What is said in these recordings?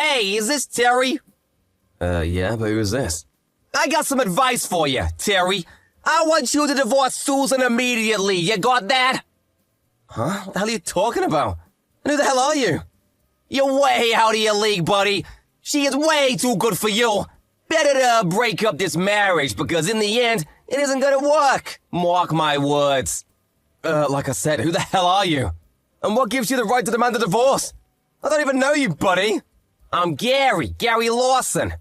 Hey, is this Terry? Yeah, but who is this? I got some advice for you, Terry. I want you to divorce Susan immediately. You got that? Huh? What the hell are you talking about? And who the hell are you? You're way out of your league, buddy. She is way too good for you. Better to break up this marriage because in the end, it isn't gonna work. Mark my words. Like I said, who the hell are you? And what gives you the right to demand a divorce? I don't even know you, buddy. I'm Gary Lawson.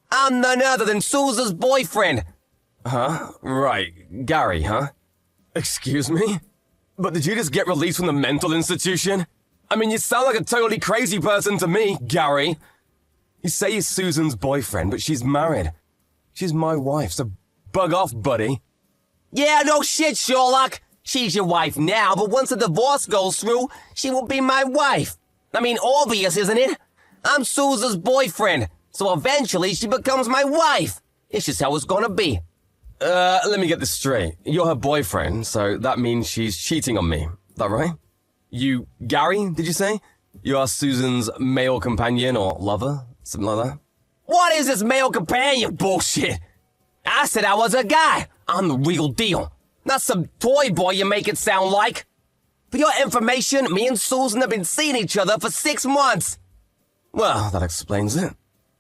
I'm none other than Susan's boyfriend. Huh? Right. Gary, huh? Excuse me? But did you just get released from the mental institution? I mean, you sound like a totally crazy person to me, Gary. You say you're Susan's boyfriend, but she's married. She's my wife, so bug off, buddy. Yeah, no shit, Sherlock. She's your wife now, but once the divorce goes through, she will be my wife. I mean, obvious, isn't it? I'm Susan's boyfriend, so eventually she becomes my wife. It's just how it's gonna be. Let me get this straight. You're her boyfriend, so that means she's cheating on me. Is that right? You, Gary, did you say? You are Susan's male companion or lover? Something like that? What is this male companion bullshit? I said I was a guy. I'm the real deal. Not some toy boy you make it sound like. For your information, me and Susan have been seeing each other for 6 months. Well, that explains it.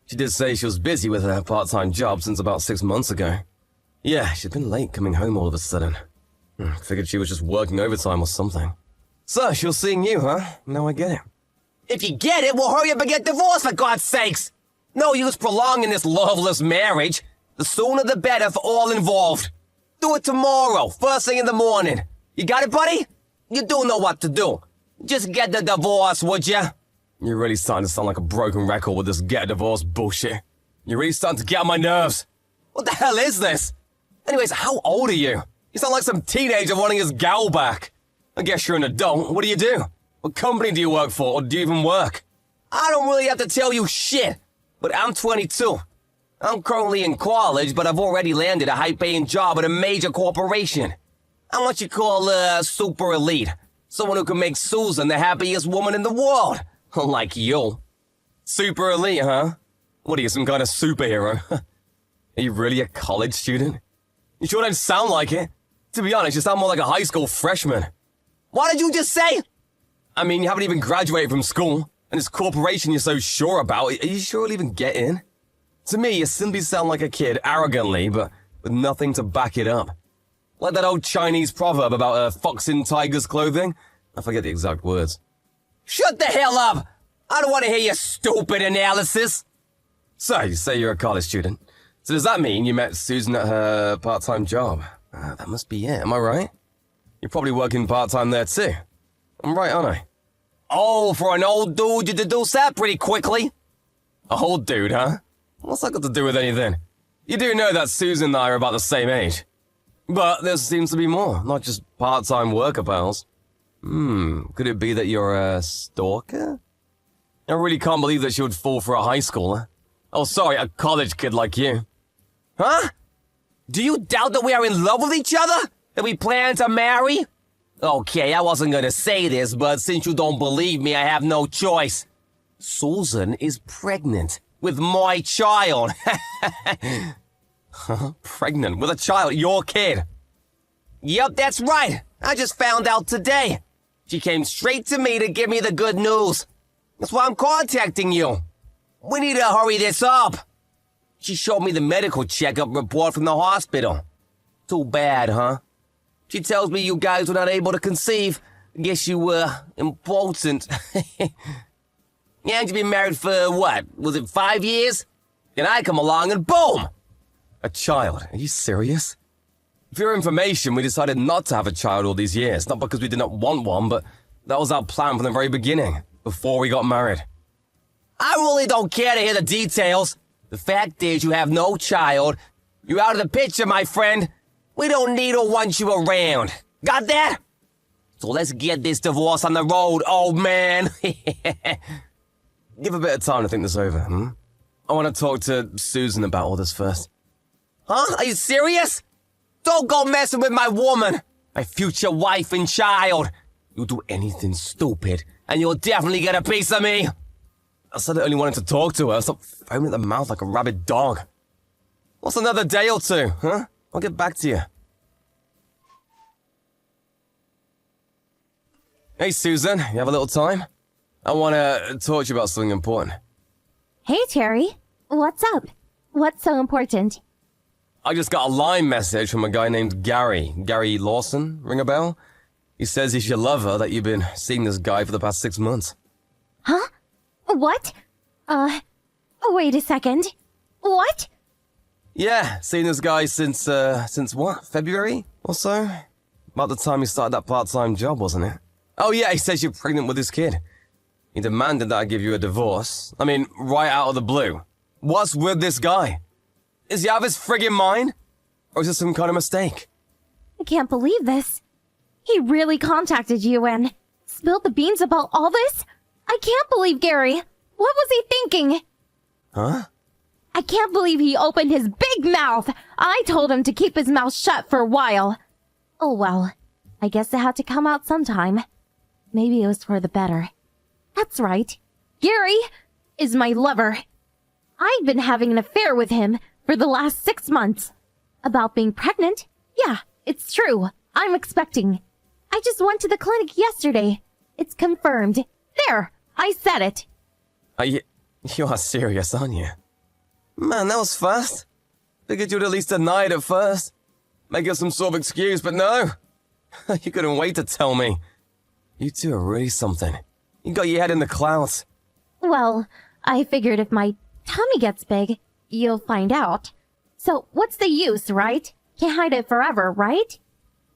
She did say she was busy with her part-time job since about 6 months ago. Yeah, she'd been late coming home all of a sudden. Figured she was just working overtime or something. So, she was seeing you, huh? Now I get it. If you get it, we'll hurry up and get divorced, for God's sakes. No use prolonging this loveless marriage. The sooner the better for all involved. Do it tomorrow, first thing in the morning. You got it, buddy? You do know what to do. Just get the divorce, would ya? You're really starting to sound like a broken record with this get a divorce bullshit. You're really starting to get on my nerves. What the hell is this? Anyways, how old are you? You sound like some teenager wanting his gal back. I guess you're an adult. What do you do? What company do you work for, or do you even work? I don't really have to tell you shit, but I'm 22. I'm currently in college, but I've already landed a high-paying job at a major corporation. I'm what you call super elite. Someone who can make Susan the happiest woman in the world. Like you. Super elite, huh? What are you, some kind of superhero? Are you really a college student? You sure don't sound like it. To be honest, you sound more like a high school freshman. What did you just say? I mean, you haven't even graduated from school, and this corporation you're so sure about, are you sure you'll even get in? To me, you simply sound like a kid, arrogantly, but with nothing to back it up. Like that old Chinese proverb about a fox in tiger's clothing. I forget the exact words. Shut the hell up! I don't want to hear your stupid analysis. So, you say you're a college student. So does that mean you met Susan at her part-time job? That must be it, am I right? You're probably working part-time there too. I'm right, aren't I? Oh, for an old dude, you deduce that pretty quickly. A old dude, huh? What's that got to do with anything? You do know that Susan and I are about the same age. But there seems to be more, not just part-time worker pals. Could it be that you're a stalker? I really can't believe that she would fall for a high schooler. Oh, sorry, a college kid like you. Huh? Do you doubt that we are in love with each other? That we plan to marry? Okay, I wasn't gonna say this, but since you don't believe me, I have no choice. Susan is pregnant with my child. Huh? Pregnant with a child? Your kid? Yep, that's right. I just found out today. She came straight to me to give me the good news. That's why I'm contacting you. We need to hurry this up. She showed me the medical checkup report from the hospital. Too bad, huh? She tells me you guys were not able to conceive. I guess you were impotent. And you've been married for what? Was it 5 years? Then I come along and boom! A child? Are you serious? For your information, we decided not to have a child all these years. Not because we did not want one, but that was our plan from the very beginning, before we got married. I really don't care to hear the details. The fact is you have no child. You're out of the picture, my friend. We don't need or want you around. Got that? So let's get this divorce on the road, old man. Give a bit of time to think this over, I want to talk to Susan about all this first. Huh? Are you serious? Don't go messing with my woman, my future wife and child. You'll do anything stupid, and you'll definitely get a piece of me. I said I only wanted to talk to her. Stop foaming at the mouth like a rabid dog. What's another day or two, huh? I'll get back to you. Hey, Susan, you have a little time? I want to talk to you about something important. Hey, Terry. What's up? What's so important? I just got a line message from a guy named Gary. Gary Lawson, ring a bell? He says he's your lover, that you've been seeing this guy for the past 6 months. Huh? What? Wait a second. What? Yeah, seen this guy since what? February or so? About the time he started that part-time job, wasn't it? Oh yeah, he says you're pregnant with his kid. He demanded that I give you a divorce. I mean, right out of the blue. What's with this guy? Is he out of his friggin' mind? Or is this some kind of mistake? I can't believe this. He really contacted you and spilled the beans about all this? I can't believe Gary. What was he thinking? Huh? I can't believe he opened his big mouth. I told him to keep his mouth shut for a while. Oh well, I guess it had to come out sometime. Maybe it was for the better. That's right. Gary is my lover. I've been having an affair with him for the last 6 months. About being pregnant? Yeah, it's true. I'm expecting. I just went to the clinic yesterday. It's confirmed. There, I said it. You are serious, aren't you? Man, that was fast. Figured you'd at least deny it at first. Make up some sort of excuse, but no. You couldn't wait to tell me. You two are really something. You got your head in the clouds. Well, I figured if my tummy gets big, you'll find out. So what's the use, right? Can't hide it forever, right?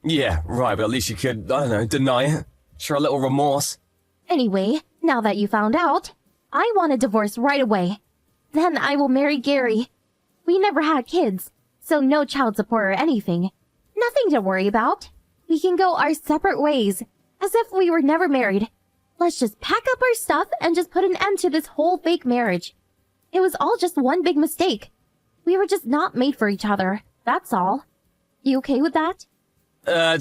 Yeah, right, but at least you could, I don't know, deny it. Show a little remorse. Anyway, now that you found out, I want a divorce right away. Then I will marry Gary. We never had kids, so no child support or anything. Nothing to worry about. We can go our separate ways, as if we were never married. Let's just pack up our stuff and just put an end to this whole fake marriage. It was all just one big mistake. We were just not made for each other, that's all. You okay with that?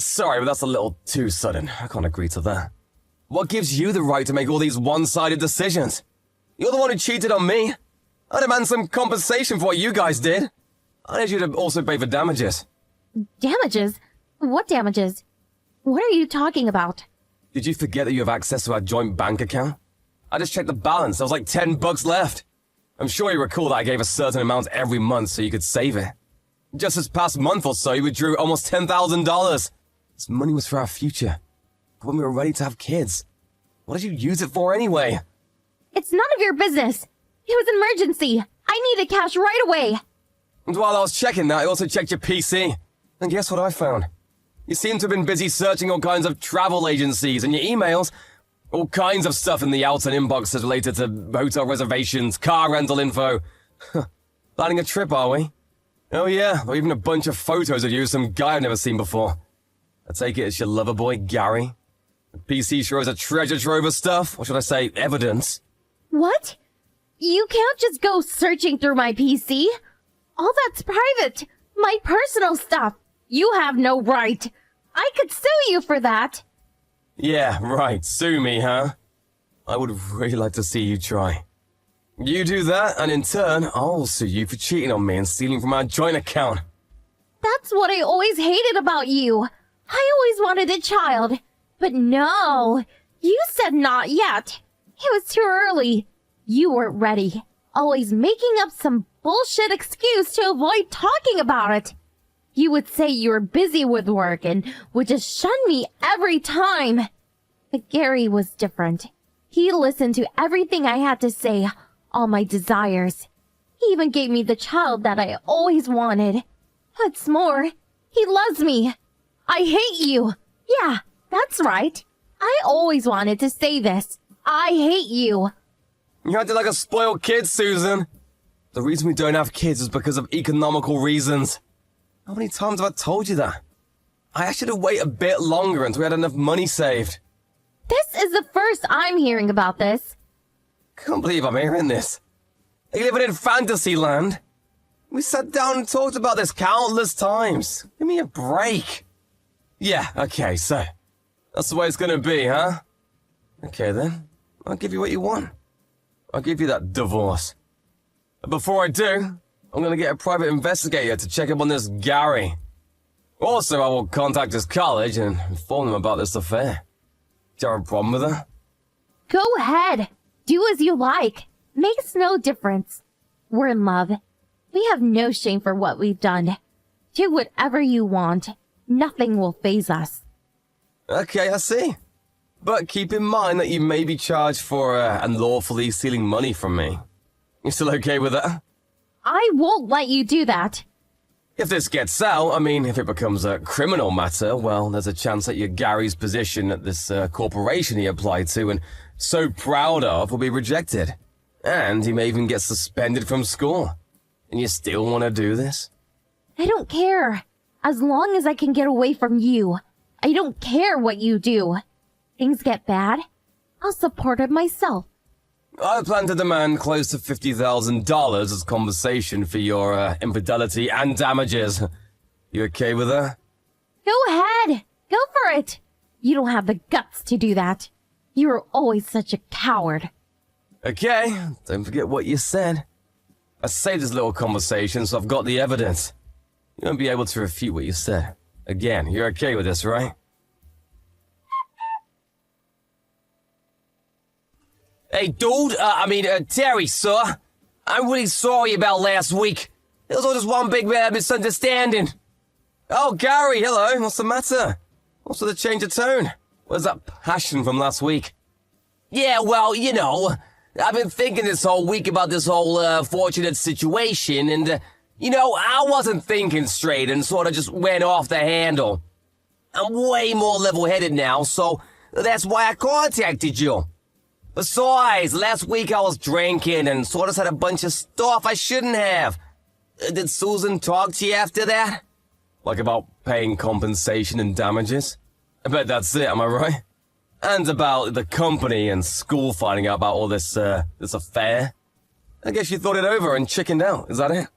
Sorry, but that's a little too sudden. I can't agree to that. What gives you the right to make all these one-sided decisions? You're the one who cheated on me. I demand some compensation for what you guys did. I need you to also pay for damages. Damages? What damages? What are you talking about? Did you forget that you have access to our joint bank account? I just checked the balance. There was like $10 left. I'm sure you recall that I gave a certain amount every month so you could save it. Just this past month or so, you withdrew almost $10,000. This money was for our future. When we were ready to have kids. What did you use it for anyway? It's none of your business. It was an emergency. I needed cash right away. And while I was checking that, I also checked your PC. And guess what I found? You seem to have been busy searching all kinds of travel agencies and your emails. All kinds of stuff in the outer inboxes related to hotel reservations, car rental info. Planning a trip, are we? Oh yeah, or even a bunch of photos of you with some guy I've never seen before. I take it it's your lover boy, Gary. The PC shows a treasure trove of stuff, or should I say, evidence. What? You can't just go searching through my PC. All that's private. My personal stuff. You have no right. I could sue you for that. Yeah, right, sue me, huh? I would really like to see you try. You do that, and in turn, I'll sue you for cheating on me and stealing from our joint account. That's what I always hated about you. I always wanted a child. But no, you said not yet. It was too early. You weren't ready. Always making up some bullshit excuse to avoid talking about it. You would say you were busy with work and would just shun me every time. But Gary was different. He listened to everything I had to say, all my desires. He even gave me the child that I always wanted. What's more, he loves me. I hate you. Yeah, that's right. I always wanted to say this. I hate you. You acted like a spoiled kid, Susan. The reason we don't have kids is because of economical reasons. How many times have I told you that? I asked you to wait a bit longer until we had enough money saved. This is the first I'm hearing about this. Can't believe I'm hearing this. Are you living in fantasy land? We sat down and talked about this countless times. Give me a break. Yeah, okay, so that's the way it's gonna be, huh? Okay then, I'll give you what you want. I'll give you that divorce. But before I do, I'm gonna get a private investigator to check up on this Gary. Also, I will contact his college and inform them about this affair. Do you have a problem with that? Go ahead. Do as you like. Makes no difference. We're in love. We have no shame for what we've done. Do whatever you want. Nothing will faze us. Okay, I see. But keep in mind that you may be charged for unlawfully stealing money from me. You still okay with that? I won't let you do that. If this gets out, I mean, if it becomes a criminal matter, well, there's a chance that your Gary's position at this corporation he applied to and so proud of will be rejected. And he may even get suspended from school. And you still want to do this? I don't care. As long as I can get away from you. I don't care what you do. Things get bad, I'll support it myself. I plan to demand close to $50,000 as compensation for your infidelity and damages. You okay with that? Go ahead. Go for it. You don't have the guts to do that. You're always such a coward. Okay, don't forget what you said. I saved this little conversation, so I've got the evidence. You won't be able to refute what you said. Again, you're okay with this, right? Hey, dude, Terry, sir. I'm really sorry about last week. It was all just one big misunderstanding. Oh, Gary, hello. What's the matter? What's with the change of tone? Where's that passion from last week? Yeah, well, you know, I've been thinking this whole week about this whole fortunate situation, and, I wasn't thinking straight and sort of just went off the handle. I'm way more level-headed now, so that's why I contacted you. Besides, last week I was drinking and sort of said a bunch of stuff I shouldn't have. Did Susan talk to you after that? Like about paying compensation and damages? I bet that's it, am I right? And about the company and school finding out about all this affair? I guess you thought it over and chickened out, is that it?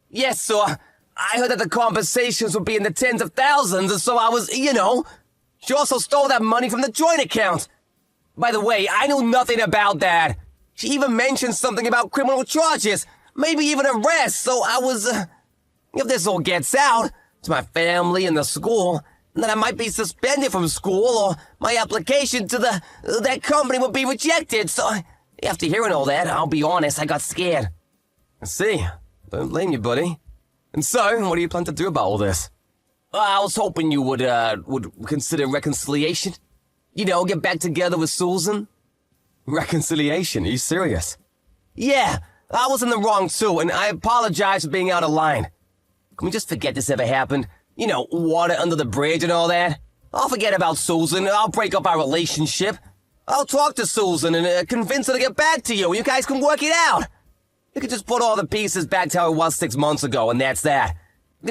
Yes, sir. I heard that the compensations would be in the tens of thousands, and so I was, She also stole that money from the joint account. By the way, I knew nothing about that. She even mentioned something about criminal charges, maybe even arrest, so I was, if this all gets out to my family and the school, then I might be suspended from school or my application to that company would be rejected, so after hearing all that, I'll be honest, I got scared. I see. Don't blame you, buddy. And so, what do you plan to do about all this? I was hoping you would consider reconciliation. Get back together with Susan. Reconciliation? Are you serious? Yeah, I was in the wrong too, and I apologize for being out of line. Can we just forget this ever happened? Water under the bridge and all that? I'll forget about Susan, I'll break up our relationship. I'll talk to Susan and convince her to get back to you. You guys can work it out. You can just put all the pieces back to how it was 6 months ago, and that's that.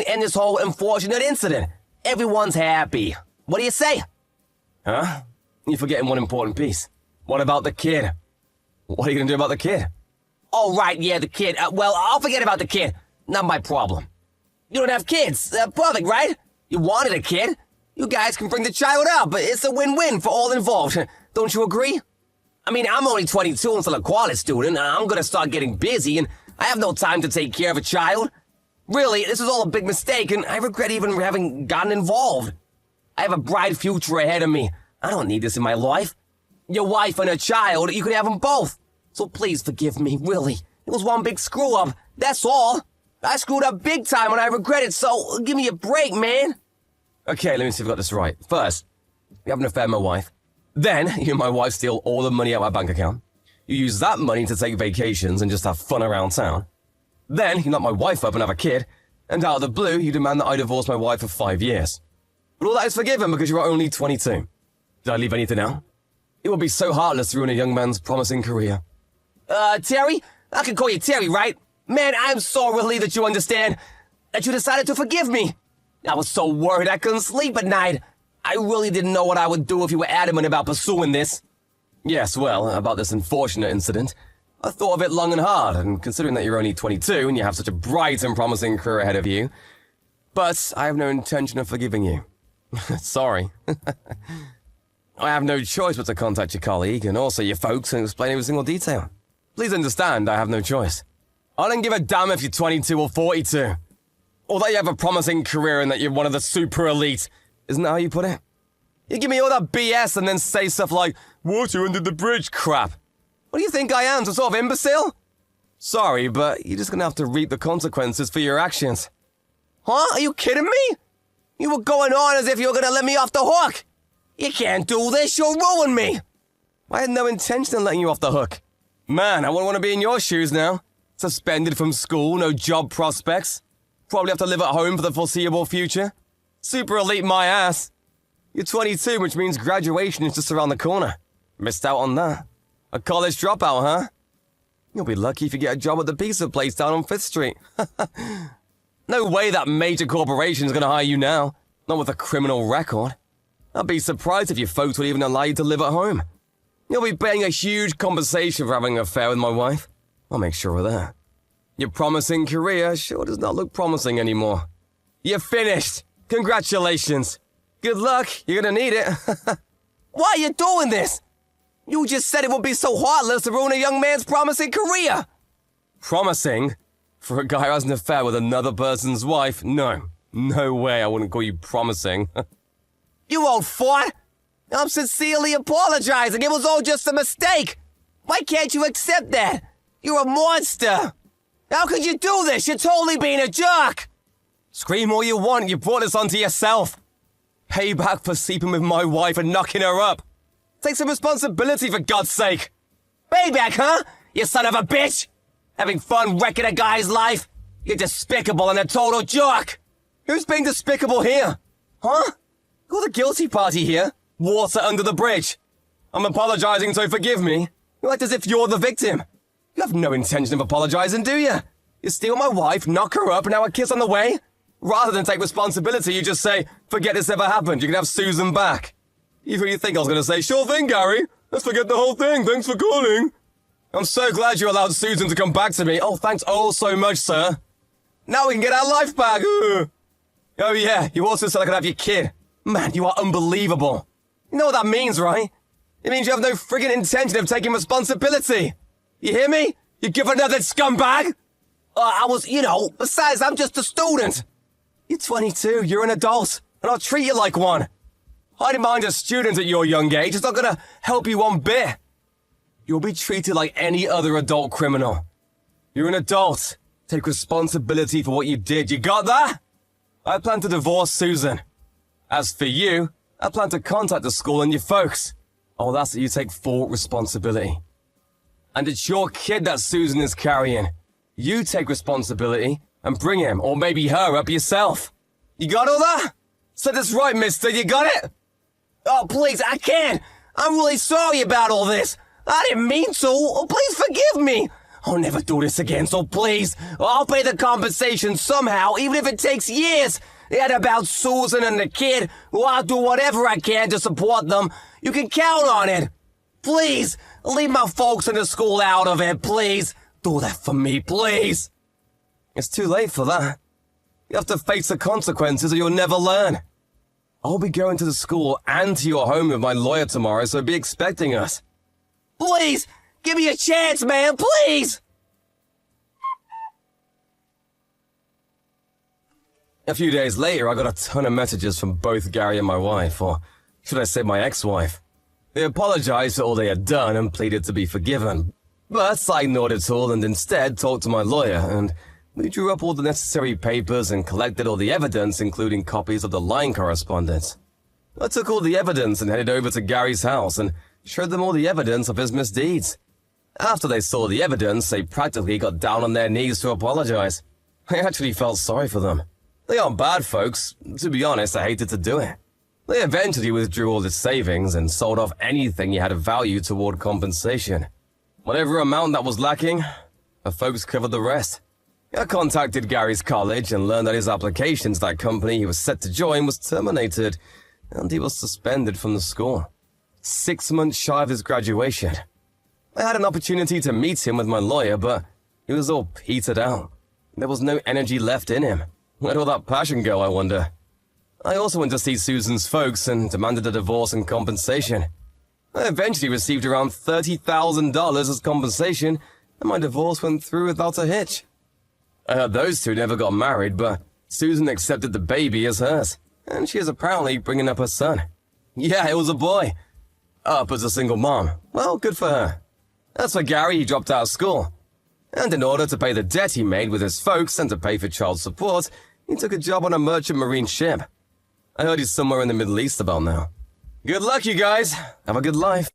And this whole unfortunate incident. Everyone's happy. What do you say? Huh? You're forgetting one important piece. What about the kid? What are you gonna do about the kid? Oh, right, yeah, the kid. Well, I'll forget about the kid. Not my problem. You don't have kids. Perfect, right? You wanted a kid. You guys can bring the child up. It's a win-win for all involved. Don't you agree? I mean, I'm only 22 and still a college student. I'm gonna start getting busy, and I have no time to take care of a child. Really, this is all a big mistake, and I regret even having gotten involved. I have a bright future ahead of me. I don't need this in my life. Your wife and a child, you could have them both. So please forgive me, really. It was one big screw-up, that's all. I screwed up big time and I regret it, so give me a break, man. Okay, let me see if I got this right. First, you have an affair with my wife. Then, you and my wife steal all the money out of my bank account. You use that money to take vacations and just have fun around town. Then, you knock my wife up and have a kid. And out of the blue, you demand that I divorce my wife for 5 years. But all that is forgiven because you are only 22. Did I leave anything out? It would be so heartless to ruin a young man's promising career. Terry? I can call you Terry, right? Man, I'm so relieved that you understand. That you decided to forgive me. I was so worried I couldn't sleep at night. I really didn't know what I would do if you were adamant about pursuing this. Yes, well, about this unfortunate incident. I thought of it long and hard, and considering that you're only 22 and you have such a bright and promising career ahead of you. But I have no intention of forgiving you. Sorry. I have no choice but to contact your colleague and also your folks and explain every single detail. Please understand, I have no choice. I don't give a damn if you're 22 or 42. Or that you have a promising career and that you're one of the super elite. Isn't that how you put it? You give me all that BS and then say stuff like, water under the bridge crap. What do you think I am, some sort of imbecile? Sorry, but you're just gonna have to reap the consequences for your actions. Huh? Are you kidding me? You were going on as if you were gonna let me off the hook. You can't do this, you'll ruin me. I had no intention of letting you off the hook. Man, I wouldn't want to be in your shoes now. Suspended from school, no job prospects. Probably have to live at home for the foreseeable future. Super elite my ass. You're 22, which means graduation is just around the corner. Missed out on that. A college dropout, huh? You'll be lucky if you get a job at the pizza place down on 5th Street. No way that major corporation's gonna hire you now. Not with a criminal record. I'd be surprised if your folks would even allow you to live at home. You'll be paying a huge compensation for having an affair with my wife. I'll make sure of that. Your promising career sure does not look promising anymore. You're finished. Congratulations. Good luck. You're gonna need it. Why are you doing this? You just said it would be so heartless to ruin a young man's promising career. Promising? For a guy who has an affair with another person's wife? No. No way I wouldn't call you promising. You old fart. I'm sincerely apologizing. It was all just a mistake. Why can't you accept that? You're a monster. How could you do this? You're totally being a jerk. Scream all you want. You brought this onto yourself. Payback for sleeping with my wife and knocking her up. Take some responsibility, for God's sake. Payback, huh? You son of a bitch. Having fun wrecking a guy's life? You're despicable and a total jerk. Who's being despicable here? Huh? You're the guilty party here. Water under the bridge. I'm apologizing, so forgive me. You act as if you're the victim. You have no intention of apologizing, do you? You steal my wife, knock her up, and now a kiss on the way? Rather than take responsibility, you just say, forget this ever happened, you can have Susan back. You really think I was going to say, sure thing, Gary. Let's forget the whole thing, thanks for calling. I'm so glad you allowed Susan to come back to me. Oh, thanks oh so much, sir. Now we can get our life back. Oh yeah, you also said I could have your kid. Man, you are unbelievable. You know what that means, right? It means you have no friggin' intention of taking responsibility. You hear me? You give another scumbag? Besides, I'm just a student. You're 22, you're an adult, and I'll treat you like one. Hiding behind a student at your young age is not gonna help you one bit. You'll be treated like any other adult criminal. You're an adult. Take responsibility for what you did. You got that? I plan to divorce Susan. As for you, I plan to contact the school and your folks. I'll ask that you take full responsibility. And it's your kid that Susan is carrying. You take responsibility and bring him, or maybe her, up yourself. You got all that? Said this right, mister, you got it? Oh, please, I can't. I'm really sorry about all this. I didn't mean to. Oh, please forgive me. I'll never do this again, so please. I'll pay the compensation somehow, even if it takes years. And about Susan and the kid, I'll do whatever I can to support them. You can count on it. Please, leave my folks in the school out of it, please. Do that for me, please. It's too late for that. You have to face the consequences or you'll never learn. I'll be going to the school and to your home with my lawyer tomorrow, so be expecting us. Please, give me a chance, man, please! A few days later, I got a ton of messages from both Gary and my wife, or should I say my ex-wife. They apologized for all they had done and pleaded to be forgiven. But I ignored it all and instead talked to my lawyer, and we drew up all the necessary papers and collected all the evidence, including copies of the line correspondence. I took all the evidence and headed over to Gary's house and showed them all the evidence of his misdeeds. After they saw the evidence, they practically got down on their knees to apologize. I actually felt sorry for them. They aren't bad folks. To be honest, I hated to do it. They eventually withdrew all their savings and sold off anything he had of value toward compensation. Whatever amount that was lacking, the folks covered the rest. I contacted Gary's college and learned that his application to that company he was set to join was terminated, and he was suspended from the school. 6 months shy of his graduation. I had an opportunity to meet him with my lawyer, but he was all petered out. There was no energy left in him. Where'd all that passion go, I wonder? I also went to see Susan's folks and demanded a divorce and compensation. I eventually received around $30,000 as compensation and my divorce went through without a hitch. I heard those two never got married, but Susan accepted the baby as hers, and she is apparently bringing up her son. Yeah, it was a boy. Up as a single mom. Well, good for her. As for Gary, he dropped out of school. And in order to pay the debt he made with his folks and to pay for child support, he took a job on a merchant marine ship. I heard he's somewhere in the Middle East about now. Good luck, you guys. Have a good life.